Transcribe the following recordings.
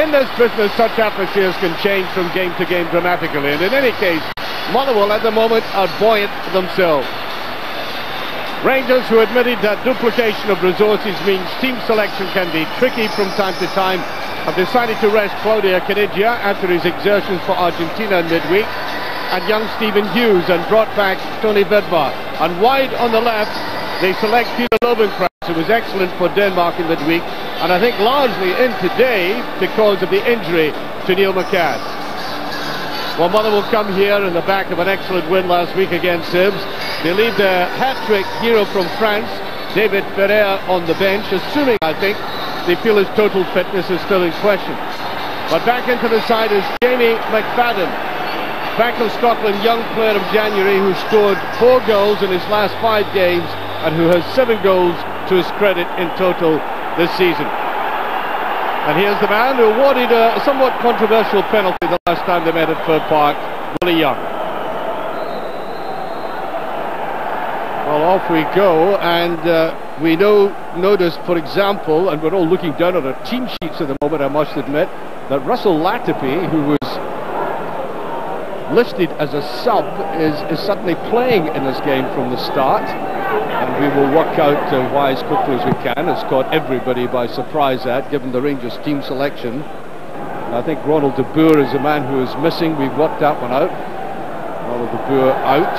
in this business, such atmospheres can change from game to game dramatically. And in any case, Motherwell at the moment are buoyant themselves. Rangers, who admitted that duplication of resources means team selection can be tricky from time to time, have decided to rest Claudio Caniggia after his exertions for Argentina in midweek, and young Stephen Hughes, and brought back Tony Vedmar. And wide on the left, they select Peter Lovenkrands, who was excellent for Denmark in midweek, and I think largely in today because of the injury to Neil McCann. Well, Motherwell come here in the back of an excellent win last week against Hibs. They leave their hat-trick hero from France, David Ferrer, on the bench, assuming, I think, they feel his total fitness is still in question. But back into the side is Jamie McFadden, Bank of Scotland young player of January, who scored 4 goals in his last 5 games and who has 7 goals to his credit in total this season. And here's the man who awarded a somewhat controversial penalty the last time they met at Fir Park, Willie Young. Well, off we go, and we noticed, for example, and we're all looking down at our team sheets at the moment, I must admit, that Russell Latapi, who was listed as a sub, is suddenly playing in this game from the start, and we will work out why as quickly as we can. It's caught everybody by surprise, given the Rangers team selection. And I think Ronald de Boer is the man who is missing. We've worked that one out. Ronald de Boer out,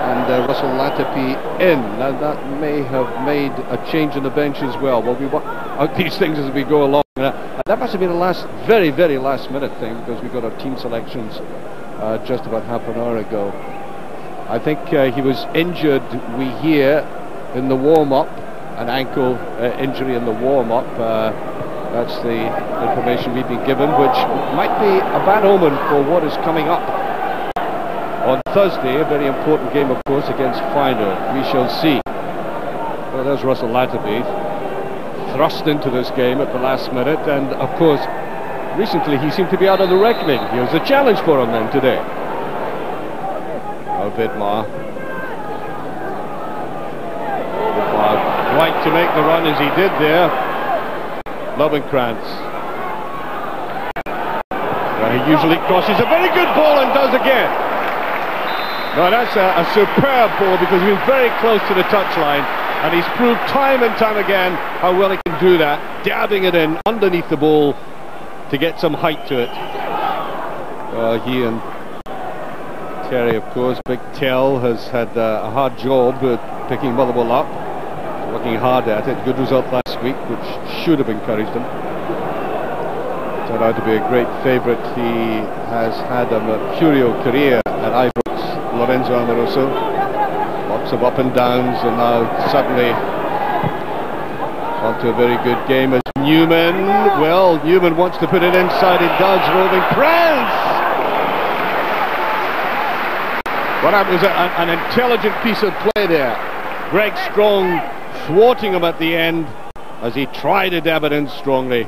and Russell Latapi in. Now that may have made a change in the bench as well. Well, we work out these things as we go along. That must have been a very, very last minute thing, because we got our team selections just about half an hour ago. I think he was injured, we hear, in the warm-up, an ankle injury in the warm-up. That's the information we've been given, which might be a bad omen for what is coming up on Thursday. A very important game, of course, against Feyenoord. We shall see. Well, there's Russell Latapi, thrust into this game at the last minute, and of course recently he seemed to be out of the reckoning. Here's a challenge for him then today. Oh, Vidmar. Vidmar right to make the run as he did there. Lovenkrands. Well, he usually crosses a very good ball and does again. No, that's a superb ball, because he was very close to the touchline, and he's proved time and time again how well he can do that, dabbing it in underneath the ball to get some height to it. He and Terry, of course. Big Tell has had a hard job picking Motherwell up, working hard at it. Good result last week, which should have encouraged him. Turned out to be a great favourite. He has had a mercurial career at Ibrox, Lorenzo Amoroso. Lots of up and downs, and now suddenly onto a very good game as Newman. Well, Newman wants to put it inside. It does. Lovenkrands. Well, that was an intelligent piece of play there. Greg Strong thwarting him at the end as he tried to dab it in strongly.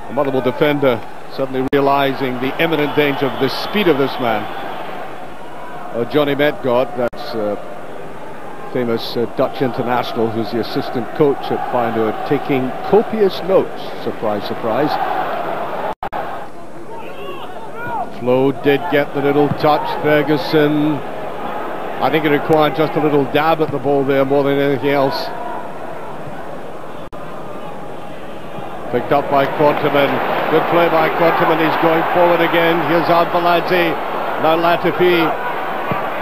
The Motherwell defender suddenly realising the imminent danger of the speed of this man. Johnny Metgod, that's famous Dutch international, who's the assistant coach at Feyenoord, taking copious notes. Surprise, surprise. Flo did get the little touch. Ferguson, I think it required just a little dab at the ball there more than anything else. Picked up by Quanterman. Good play by Quanterman. He's going forward again. Here's Arbaladze. Now Latapi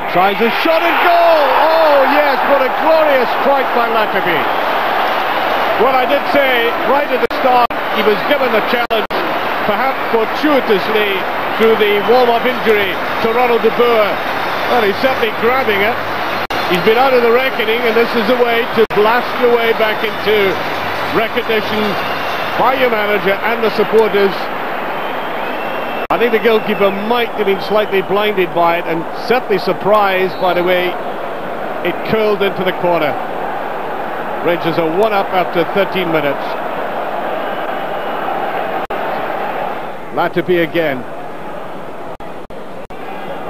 tries a shot and goal. Oh yes, what a glorious strike by Latapi. Well, I did say right at the start he was given the challenge, perhaps fortuitously, through the warm-up injury to Ronald de Boer. Well, he's certainly grabbing it. He's been out of the reckoning, and this is a way to blast your way back into recognition by your manager and the supporters. I think the goalkeeper might have been slightly blinded by it, and certainly surprised by the way it curled into the corner. Rangers are 1-up after 13 minutes. Latapi again.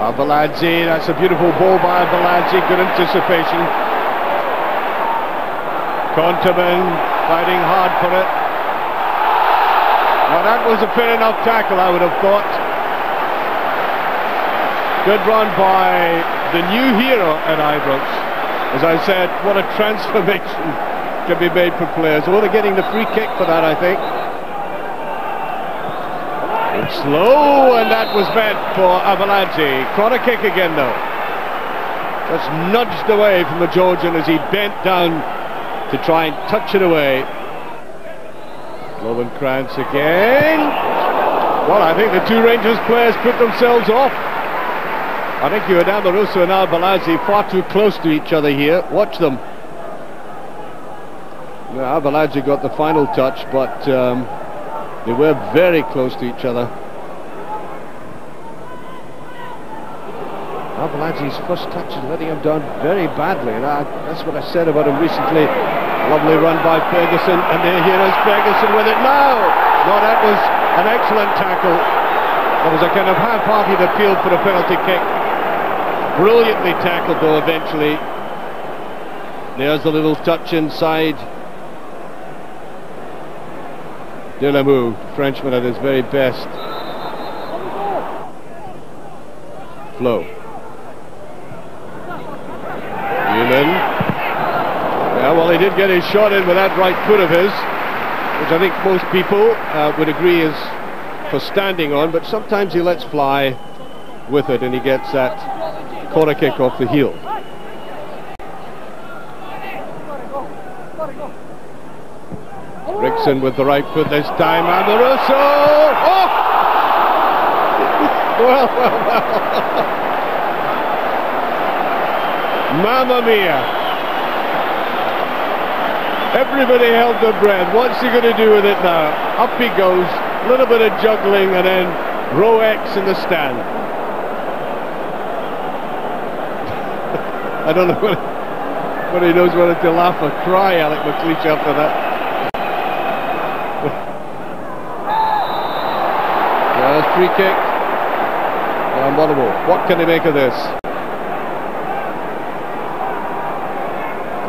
Arbaladze, that's a beautiful ball by Arbaladze, good anticipation. Quanterman fighting hard for it. Well, that was a fair enough tackle, I would have thought. Good run by the new hero at Ibrox. As I said, what a transformation can be made for players. Oh, they're getting the free kick for that, I think. It's slow, and that was bad for Avalanche. Corner kick again, though. Just nudged away from the Georgian as he bent down to try and touch it away. Lovenkrantz again. Well, I think the two Rangers players put themselves off. I think Giordano Russo and Albalazzi far too close to each other here. Watch them. Well, Albalazzi got the final touch, but they were very close to each other. Albalazzi's first touch is letting him down very badly, and that's what I said about him recently. Lovely run by Ferguson, and here is Ferguson with it now. No, that was an excellent tackle. That was a kind of half-hearted appeal for a penalty kick. Brilliantly tackled, though, eventually. There's the little touch inside. Delamou, Frenchman at his very best. Flo. Newman. Yeah, well, he did get his shot in with that right foot of his, which I think most people would agree is for standing on, but sometimes he lets fly with it and he gets that corner kick off the heel. Rickson with the right foot this time. Amoroso! Oh! Well. Mamma mia! Everybody held their breath. What's he going to do with it now? Up he goes. A little bit of juggling and then row X in the stand. I don't know whether he knows whether to laugh or cry, Alec McLeish, after that. Free kick. Motherwell. What can they make of this?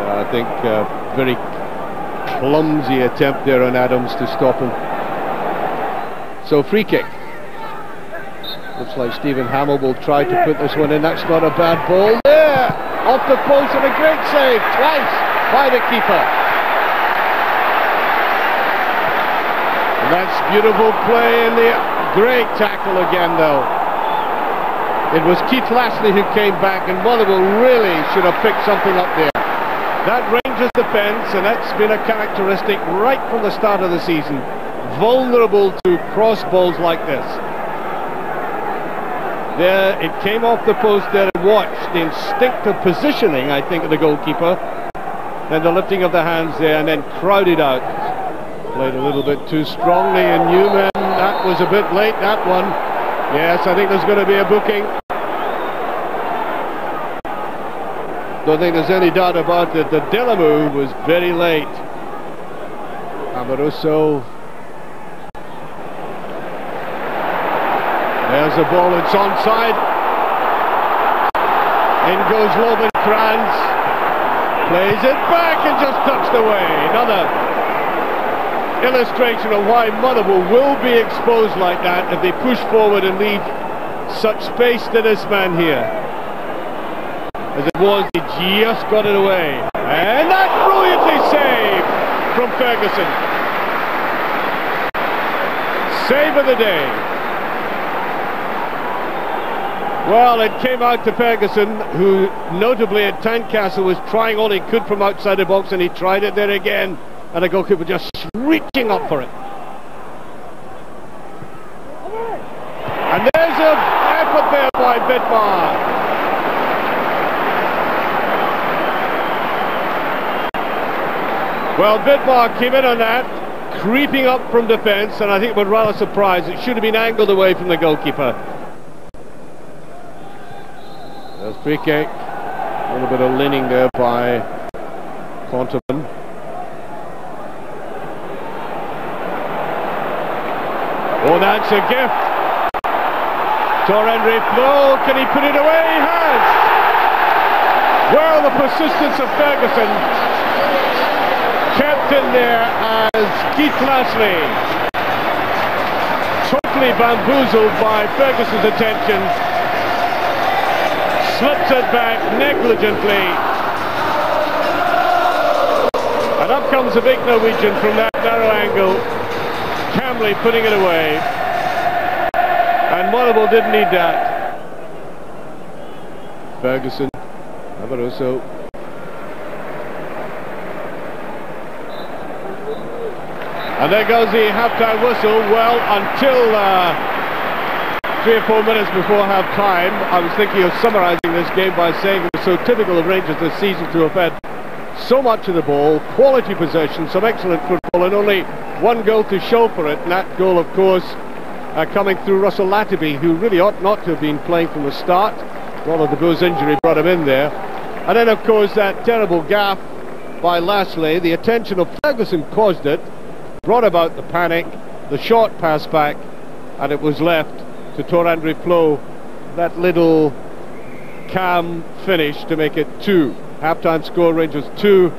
I think very clumsy attempt there on Adams to stop him. So free kick. Looks like Stephen Hamill will try to put this one in. That's not a bad ball. There! Off the post and a great save twice by the keeper. And that's beautiful play in the great tackle again, though. It was Keith Lashley who came back, and Motherwell really should have picked something up there. That Rangers defence, and that's been a characteristic right from the start of the season, vulnerable to cross balls like this. There, it came off the post there, and watch the instinctive positioning, I think, of the goalkeeper, then the lifting of the hands there, and then crowded out. Played a little bit too strongly, and Newman, that was a bit late, that one. Yes, I think there's going to be a booking. Don't think there's any doubt about it. The Delamou was very late. Amoroso. There's the ball, it's onside. In goes Lovenkrantz. Plays it back and just touched away. Another illustration of why Motherwell will be exposed like that if they push forward and leave such space to this man here. As it was, he just got it away. And that brilliantly saved from Ferguson. Save of the day. Well, it came out to Ferguson, who notably at Tynecastle was trying all he could from outside the box, and he tried it there again. And the goalkeeper just reaching up for it. And there's an effort there by Vidmar. Well, Vidmar came in on that, creeping up from defence, and I think with rather surprised. It should have been angled away from the goalkeeper. There's free kick. A little bit of leaning there by Conterman. Oh, that's a gift. Torrenry Flo, can he put it away? He has. Well, the persistence of Ferguson kept in there as Keith Lashley truly bamboozled by Ferguson's attention. Slips it back negligently. And up comes the big Norwegian from that narrow angle. Camley putting it away. And Motherwell didn't need that. Ferguson, Barroso. And there goes the half-time whistle. Well, until 3 or 4 minutes before half-time, I was thinking of summarising this game by saying it was so typical of Rangers this season to have had so much of the ball, quality possession, some excellent football, and only one goal to show for it. And that goal, of course, coming through Russell Latterby, who really ought not to have been playing from the start. Ronald de Boer's injury brought him in there. And then, of course, that terrible gaff by Lashley. The attention of Ferguson caused it, brought about the panic, the short pass back, and it was left to Tor-André Flo, that little calm finish to make it 2. Half-time score, Rangers 2,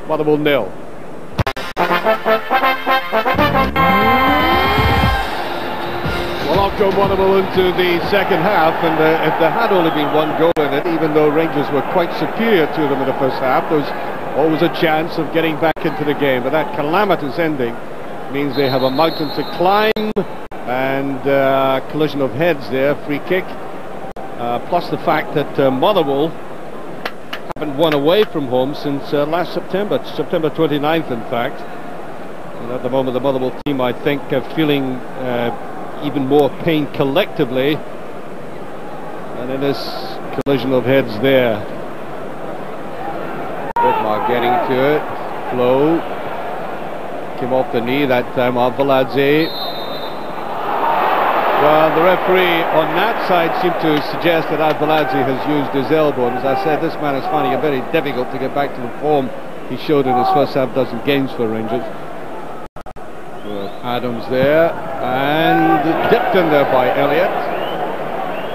Motherwell 0. Well, off go Motherwell into the second half, and if there had only been one goal in it, even though Rangers were quite superior to them in the first half, there was always a chance of getting back into the game. But that calamitous ending means they have a mountain to climb, and collision of heads there, free kick, plus the fact that Motherwell haven't won away from home since last September 29th in fact. And at the moment the Motherwell team, I think, are feeling even more pain collectively, and in this collision of heads there. Vidmar getting to it. Flo came off the knee that time. Arveladze. Well, the referee on that side seemed to suggest that Arveladze has used his elbow, and as I said, this man is finding it very difficult to get back to the form he showed in his first half dozen games for Rangers. Adams there, and dipped in there by Elliott.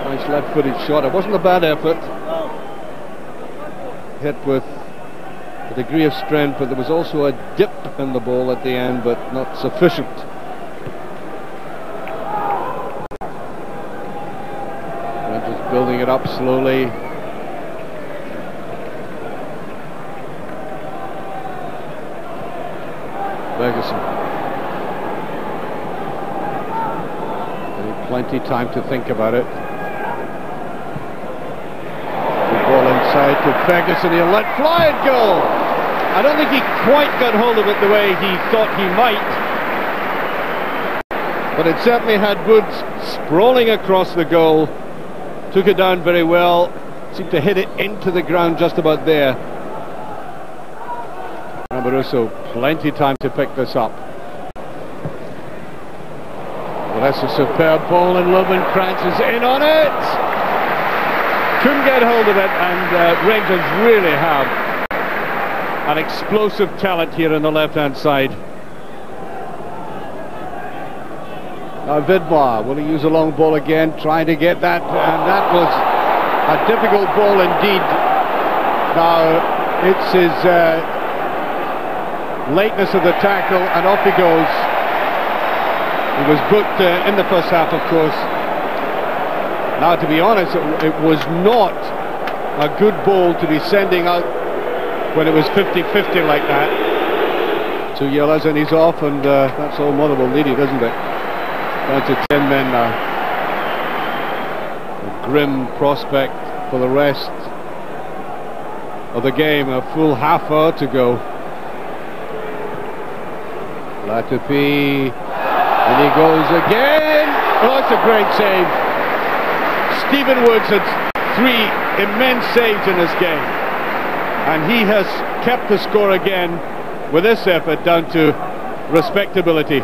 Nice left-footed shot. It wasn't a bad effort. Hit with a degree of strength, but there was also a dip in the ball at the end, but not sufficient. Rangers building it up slowly. Ferguson. Plenty time to think about it. The ball inside to Ferguson. He'll let fly and go. I don't think he quite got hold of it the way he thought he might, but it certainly had Woods sprawling across the goal. Took it down very well. Seemed to hit it into the ground just about there. Barroso, plenty time to pick this up. Well, that's a superb ball, and Lovenkrantz is in on it. Couldn't get hold of it, and Rangers really have an explosive talent here on the left-hand side. Now Vidmar, will he use a long ball again, trying to get that, and that was a difficult ball indeed. Now it's his lateness of the tackle, and off he goes. He was booked in the first half, of course. Now, to be honest, it was not a good ball to be sending out when it was 50-50 like that. 2 yellows and he's off, and that's all Motherwell needed, isn't it? Down to 10 men now. A grim prospect for the rest of the game. A full half hour to go. Latterby, and he goes again. Oh, it's a great save. Stephen Woods had 3 immense saves in this game, and he has kept the score again with this effort down to respectability.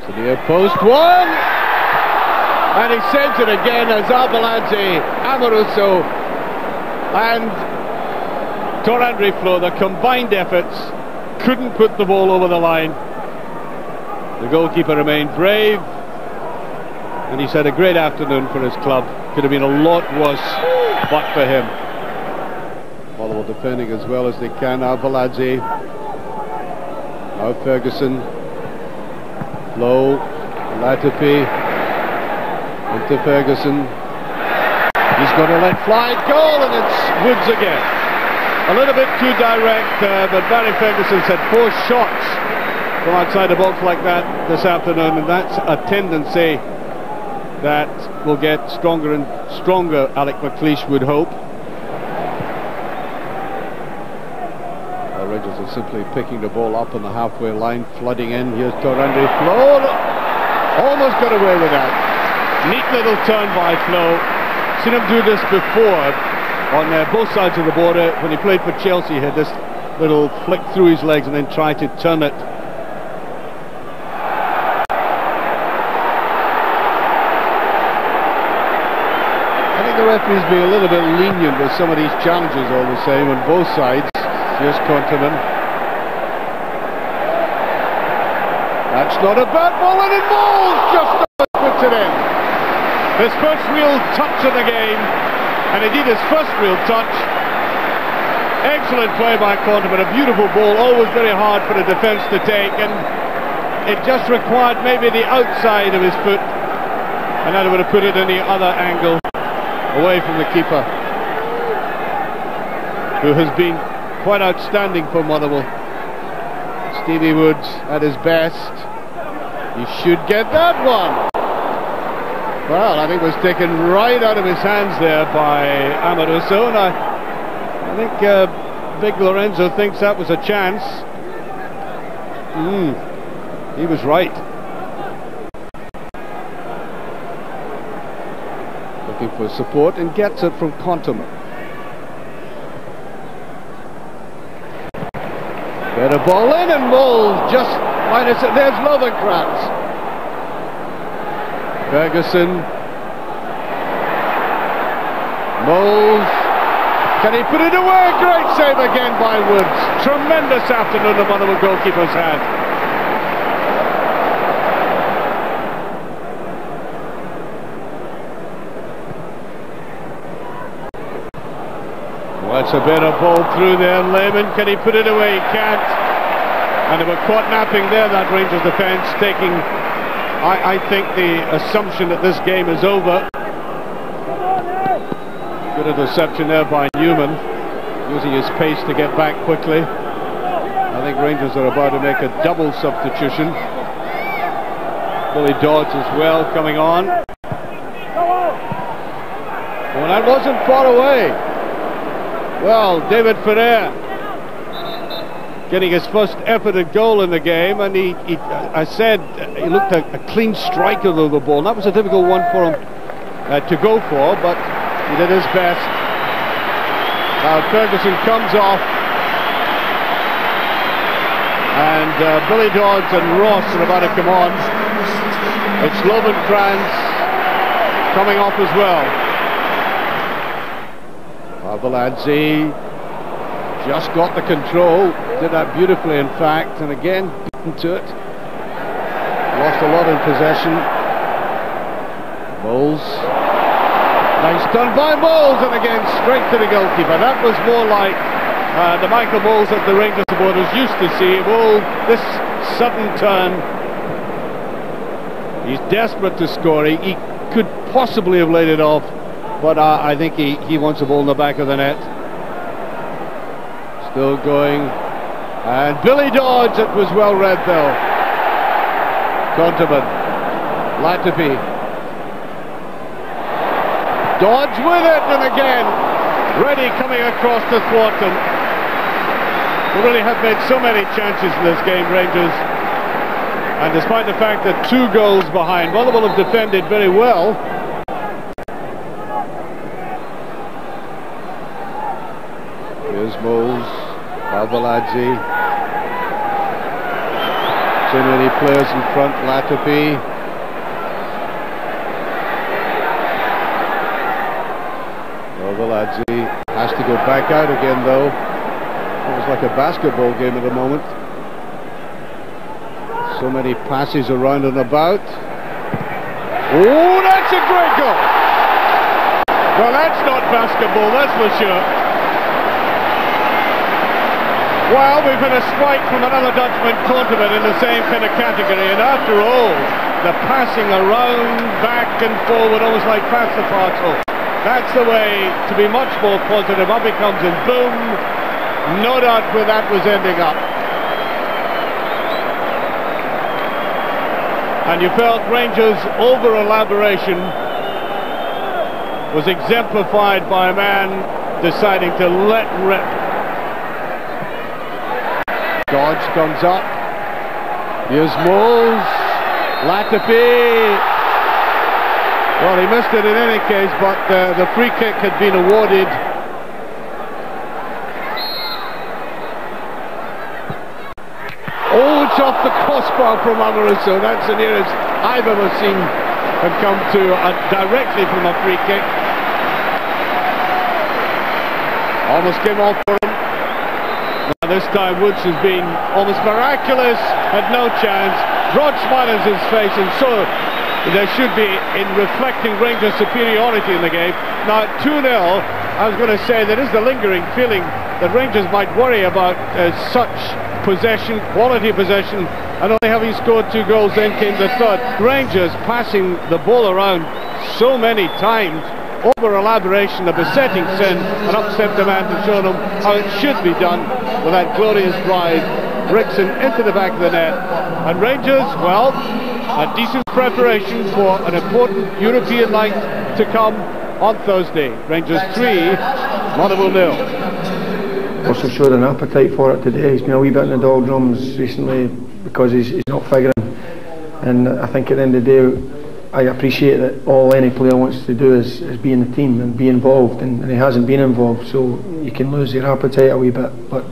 So near post one, and he sends it again as Arveladze, Amoroso and Tor-André Flo, the combined efforts, couldn't put the ball over the line. The goalkeeper remained brave, and he's had a great afternoon for his club. Could have been a lot worse but for him. Motherwell defending as well as they can. Arveladze Now Ferguson. Low. Latifi. Into Ferguson. He's going to let fly. Goal, and it's Woods again. A little bit too direct, but Barry Ferguson's had 4 shots from outside the box like that this afternoon, and that's a tendency that will get stronger and stronger, Alec McLeish would hope. Rangers are simply picking the ball up on the halfway line, flooding in. Here's Torrandri. Flo almost got away with that. Neat little turn by Flo. Seen him do this before on both sides of the border. When he played for Chelsea, he had this little flick through his legs and then tried to turn it. I think the referee's being a little bit lenient with some of these challenges all the same on both sides. Here's Conterman. That's not a bad ball, and it Moles just puts it in. His first real touch of the game, and indeed his first real touch. Excellent play by Conterman, a beautiful ball, always very hard for the defence to take, and it just required maybe the outside of his foot, and that would have put it in the other angle, away from the keeper, who has been quite outstanding for Motherwell. Stevie Woods at his best. He should get that one. Well, I think it was taken right out of his hands there by Amoruso, and I think Big Lorenzo thinks that was a chance. He was right. Looking for support and gets it from Conterman. Better ball in, and Moles just minus it. There's Lovenkrands. Ferguson. Moles. Can he put it away? Great save again by Woods. Tremendous afternoon the Motherwell goalkeeper's had. Well, that's a better ball through there. Lehman, can he put it away? He can't. And they were caught napping there, that Rangers defence, taking, I think, the assumption that this game is over. Good interception there by Newman, using his pace to get back quickly. I think Rangers are about to make a double substitution. Billy Dodds as well coming on. Well, that wasn't far away. Well, David Ferrer getting his first effort at goal in the game, and I said he looked a clean striker of the ball. And that was a difficult one for him to go for, but he did his best. Now Ferguson comes off, and Billy Dodds and Ross are about to come on. It's Lovenkrands coming off as well. Babaladze just got the control, did that beautifully in fact, and again beaten to it. Lost a lot in possession. Moles. Nice done by Moles, and again straight to the goalkeeper. That was more like the Michael Moles that the Rangers supporters used to see. Oh, this sudden turn. He's desperate to score. He could possibly have laid it off, but I think he wants the ball in the back of the net. Still going. And Billy Dodds, it was well read though. Conterman. Latifi. Dodds with it, and again Reddy coming across to thwart him. They really have made so many chances in this game, Rangers, and despite the fact that 2 goals behind, Motherwell have defended very well. Here's Moles. Babaladze. So many players in front. Latifi. Babaladze has to go back out again though. It was like a basketball game at the moment. So many passes around and about. Oh, that's a great goal! Well, that's not basketball, that's for sure. Well, we've had a strike from another Dutchman continent in the same kind of category, and after all, the passing around, back and forward, almost like pass the parcel. That's the way to be much more positive. Up it comes and boom, no doubt where that was ending up. And you felt Rangers' over-elaboration was exemplified by a man deciding to let rip. Dodge comes up. Here's Moles. Latapi. Well, he missed it in any case, but the free kick had been awarded. Oh, it's off the crossbar from Amoruso. That's the nearest I've ever seen him come to directly from a free kick. Almost came off for him. Now this time Woods has been almost miraculous, had no chance. Broad smile on his face, and so there should be in reflecting Rangers' superiority in the game. Now at 2-0, I was going to say there is the lingering feeling that Rangers might worry about such possession, quality possession, and only having scored 2 goals, then came the third. Rangers passing the ball around so many times, over-elaboration, a besetting sin, an up-step demand to show them how it should be done with that glorious drive. Brixton into the back of the net, and Rangers, well, a decent preparation for an important European night to come on Thursday. Rangers 3, Motherwell 0. Also showed an appetite for it today. He's been a wee bit in the doldrums recently because he's not figuring, and I think at the end of the day I appreciate that all any player wants to do is be in the team and be involved, and he hasn't been involved, so you can lose your appetite a wee bit. But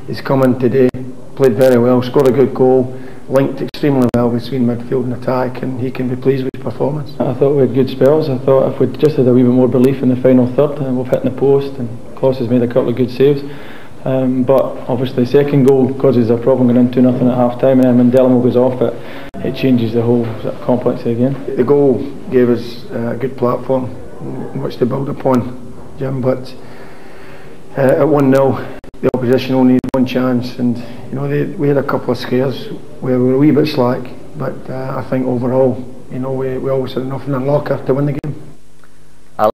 he's come in today, played very well, scored a good goal, linked extremely well between midfield and attack, and he can be pleased with his performance. I thought we had good spells. I thought if we'd just had a wee bit more belief in the final third, and we've hit in the post, and Kloss has made a couple of good saves. But obviously second goal causes a problem going in 2-0 at half time, and then when Delamo goes off it changes the whole complex again. The goal gave us a good platform in which to build upon, Jim, but at 1-0 the opposition only needed one chance, and you know we had a couple of scares where we were a wee bit slack, but I think overall, you know, we always had enough in our locker to win the game.